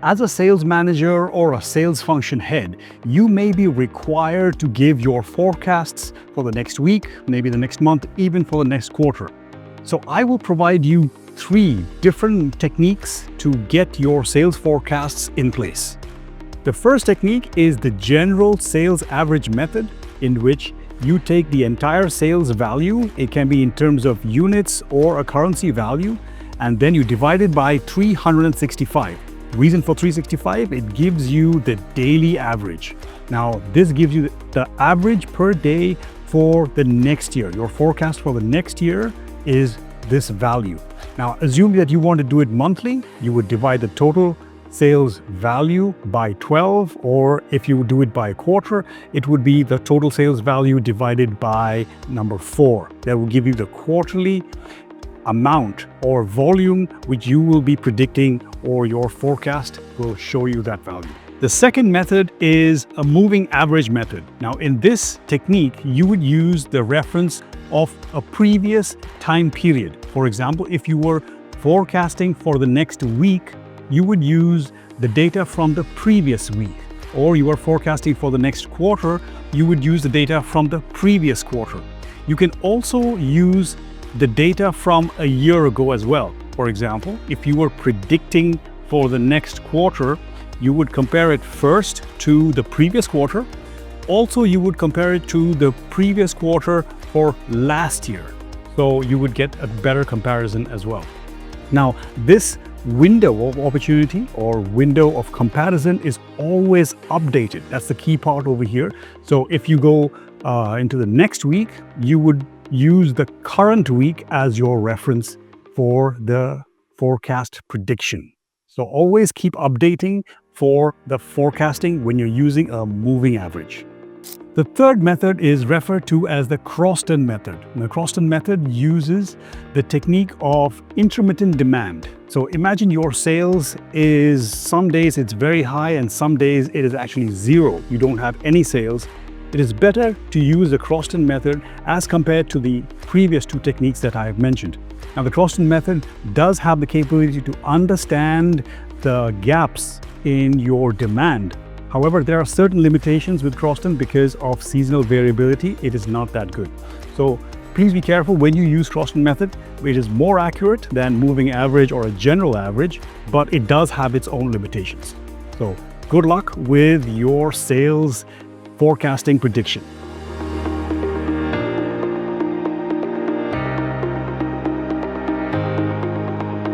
As a sales manager or a sales function head, you may be required to give your forecasts for the next week, maybe the next month, even for the next quarter. So I will provide you 3 different techniques to get your sales forecasts in place. The first technique is the general sales average method, in which you take the entire sales value, it can be in terms of units or a currency value, and then you divide it by 365. Reason for 365, it gives you the daily average. Now, this gives you the average per day for the next year. Your forecast for the next year is this value. Now, assume that you want to do it monthly, you would divide the total sales value by 12, or if you do it by a quarter, it would be the total sales value divided by number 4. That will give you the quarterly amount or volume which you will be predicting, or your forecast will show you that value. The second method is a moving average method. Now, in this technique, you would use the reference of a previous time period. For example, if you were forecasting for the next week, you would use the data from the previous week. Or you are forecasting for the next quarter, you would use the data from the previous quarter. You can also use the data from a year ago as well. For example, if you were predicting for the next quarter, you would compare it first to the previous quarter. Also, you would compare it to the previous quarter for last year. So you would get a better comparison as well. Now, this window of opportunity or window of comparison is always updated. That's the key part over here. So if you go into the next week, you would use the current week as your reference for the forecast prediction. So always keep updating for the forecasting when you're using a moving average. The third method is referred to as the Croston method. And the Croston method uses the technique of intermittent demand. So imagine your sales is, some days it's very high and some days it is actually zero. You don't have any sales. It is better to use the Croston method as compared to the previous 2 techniques that I have mentioned. Now, the Croston method does have the capability to understand the gaps in your demand. However, there are certain limitations with Croston because of seasonal variability. It is not that good. So please be careful when you use Croston method. It is more accurate than moving average or a general average, but it does have its own limitations. So good luck with your sales forecasting prediction.